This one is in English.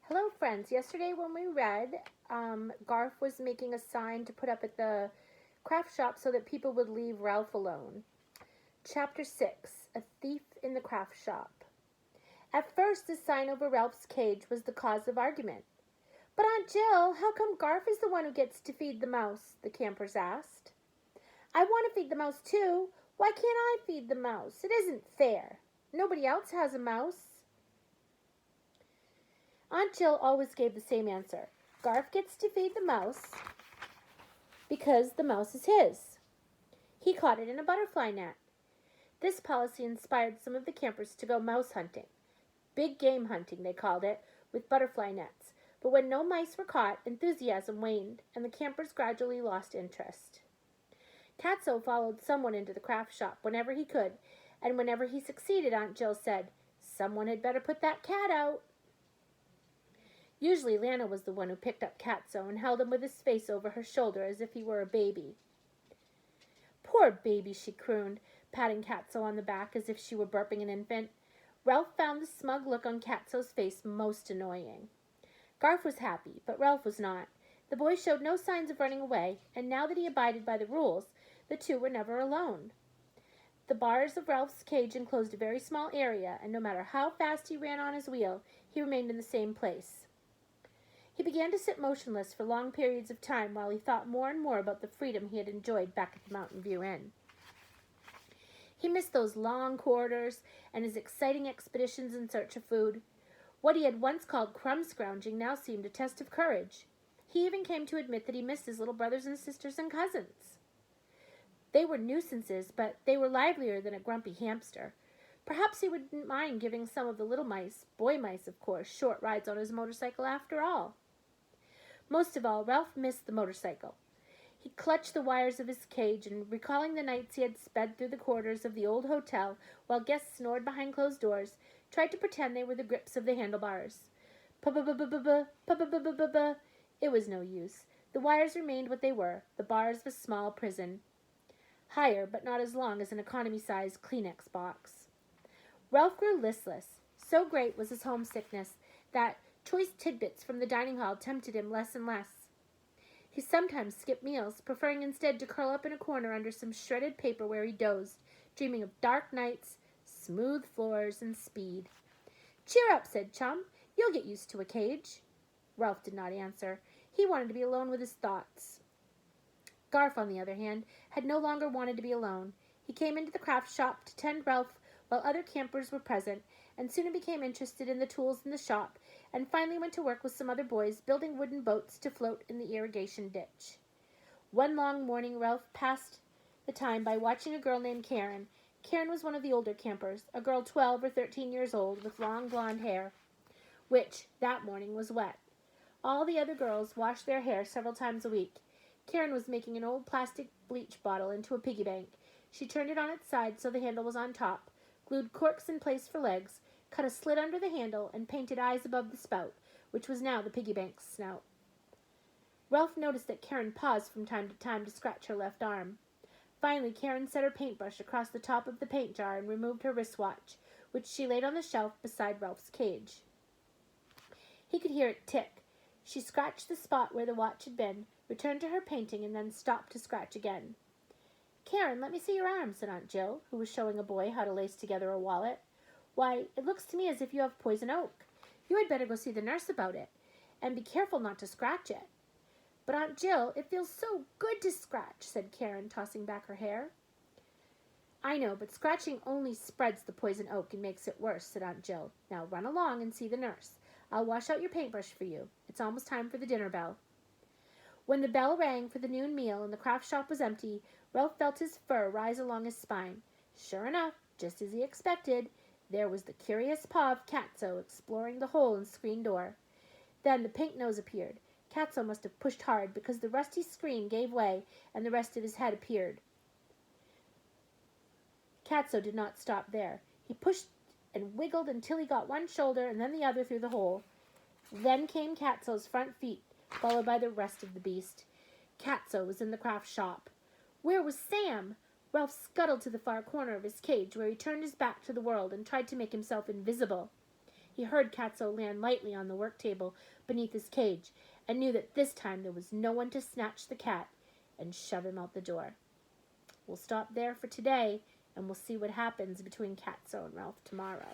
Hello, friends. Yesterday, when we read, Garth was making a sign to put up at the craft shop so that people would leave Ralph alone. Chapter 6, A Thief in the Craft Shop. At first, the sign over Ralph's cage was the cause of argument. "But, Aunt Jill, how come Garth is the one who gets to feed the mouse?" the campers asked. "I want to feed the mouse, too. Why can't I feed the mouse? It isn't fair. Nobody else has a mouse." Aunt Jill always gave the same answer. "Garth gets to feed the mouse because the mouse is his. He caught it in a butterfly net." This policy inspired some of the campers to go mouse hunting. Big game hunting, they called it, with butterfly nets. But when no mice were caught, enthusiasm waned, and the campers gradually lost interest. Catso followed someone into the craft shop whenever he could, and whenever he succeeded, Aunt Jill said, "Someone had better put that cat out." Usually Lana was the one who picked up Catso and held him with his face over her shoulder as if he were a baby. "Poor baby," she crooned, patting Catso on the back as if she were burping an infant. Ralph found the smug look on Catso's face most annoying. Garth was happy, but Ralph was not. The boy showed no signs of running away, and now that he abided by the rules, the two were never alone. The bars of Ralph's cage enclosed a very small area, and no matter how fast he ran on his wheel, he remained in the same place. He began to sit motionless for long periods of time while he thought more and more about the freedom he had enjoyed back at the Mountain View Inn. He missed those long corridors and his exciting expeditions in search of food. What he had once called crumb scrounging now seemed a test of courage. He even came to admit that he missed his little brothers and sisters and cousins. They were nuisances, but they were livelier than a grumpy hamster. Perhaps he wouldn't mind giving some of the little mice, boy mice of course, short rides on his motorcycle after all. Most of all, Ralph missed the motorcycle. He clutched the wires of his cage and, recalling the nights he had sped through the corridors of the old hotel while guests snored behind closed doors, tried to pretend they were the grips of the handlebars. "Pa-ba-ba-ba-ba-ba, pa-ba-ba-ba-ba-ba." It was no use. The wires remained what they were, the bars of a small prison. Higher, but not as long as an economy-sized Kleenex box. Ralph grew listless. So great was his homesickness that choice tidbits from the dining hall tempted him less and less. He sometimes skipped meals, preferring instead to curl up in a corner under some shredded paper where he dozed, dreaming of dark nights, smooth floors, and speed. "Cheer up," said Chum. "You'll get used to a cage." Ralph did not answer. He wanted to be alone with his thoughts. Garth, on the other hand, had no longer wanted to be alone. He came into the craft shop to tend Ralph while other campers were present, and soon became interested in the tools in the shop, and finally went to work with some other boys building wooden boats to float in the irrigation ditch. One long morning Ralph passed the time by watching a girl named Karen. Karen was one of the older campers, a girl 12 or 13 years old with long blonde hair, which, that morning, was wet. All the other girls washed their hair several times a week. Karen was making an old plastic bleach bottle into a piggy bank. She turned it on its side so the handle was on top, glued corks in place for legs, cut a slit under the handle, and painted eyes above the spout, which was now the piggy bank's snout. Ralph noticed that Karen paused from time to time to scratch her left arm. Finally, Karen set her paintbrush across the top of the paint jar and removed her wristwatch, which she laid on the shelf beside Ralph's cage. He could hear it tick. She scratched the spot where the watch had been, returned to her painting, and then stopped to scratch again. "Karen, let me see your arm," said Aunt Jill, who was showing a boy how to lace together a wallet. "Why, it looks to me as if you have poison oak. You had better go see the nurse about it, and be careful not to scratch it." "But, Aunt Jill, it feels so good to scratch," said Karen, tossing back her hair. "I know, but scratching only spreads the poison oak and makes it worse," said Aunt Jill. "Now run along and see the nurse. I'll wash out your paintbrush for you. It's almost time for the dinner bell." When the bell rang for the noon meal and the craft shop was empty, Ralph felt his fur rise along his spine. Sure enough, just as he expected, there was the curious paw of Catso exploring the hole in the screen door. Then the pink nose appeared. Catso must have pushed hard, because the rusty screen gave way and the rest of his head appeared. Catso did not stop there. He pushed and wiggled until he got one shoulder and then the other through the hole. Then came Catso's front feet, followed by the rest of the beast. Catso was in the craft shop. Where was Sam? Ralph scuttled to the far corner of his cage, where he turned his back to the world and tried to make himself invisible. He heard Catso land lightly on the work table beneath his cage, and knew that this time there was no one to snatch the cat and shove him out the door. We'll stop there for today, and we'll see what happens between Catso and Ralph tomorrow.